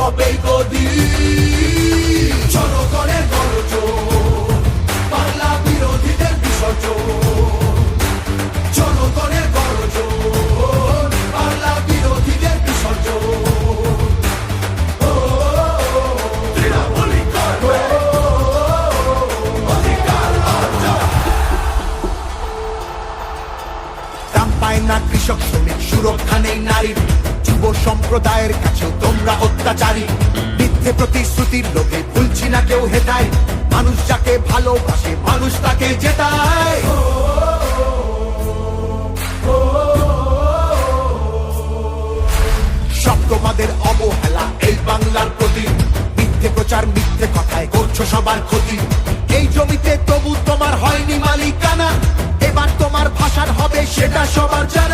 হবে গদি। জনগণের গর্জন, বাংলা বিরোধীদের বিসর্জন। জনগণের গর্জন, বাংলা বিরোধীদের বিসর্জন। দাম পায় না কৃষক শ্রমিক, সুরক্ষা নেই নারীর, যুব সম্প্রদায়ের কাছেও তোমরা অত্যাচারী। মিথ্যে প্রতিশ্রুতির লোভে ভুলছি না কেউ হেথায়, মানুষ যাকে ভালোবাসে মানুষ তাকে জেতায়। সব তোমাদের অবহেলা এই বাংলার প্রতি, মিথ্যে প্রচার মিথ্যে কথায় করছো সবার ক্ষতি। এই জমিতে তবু তোমার হয়নি মালিকানা, এবার তোমার ভাষার হবে সেটা সবার জানা।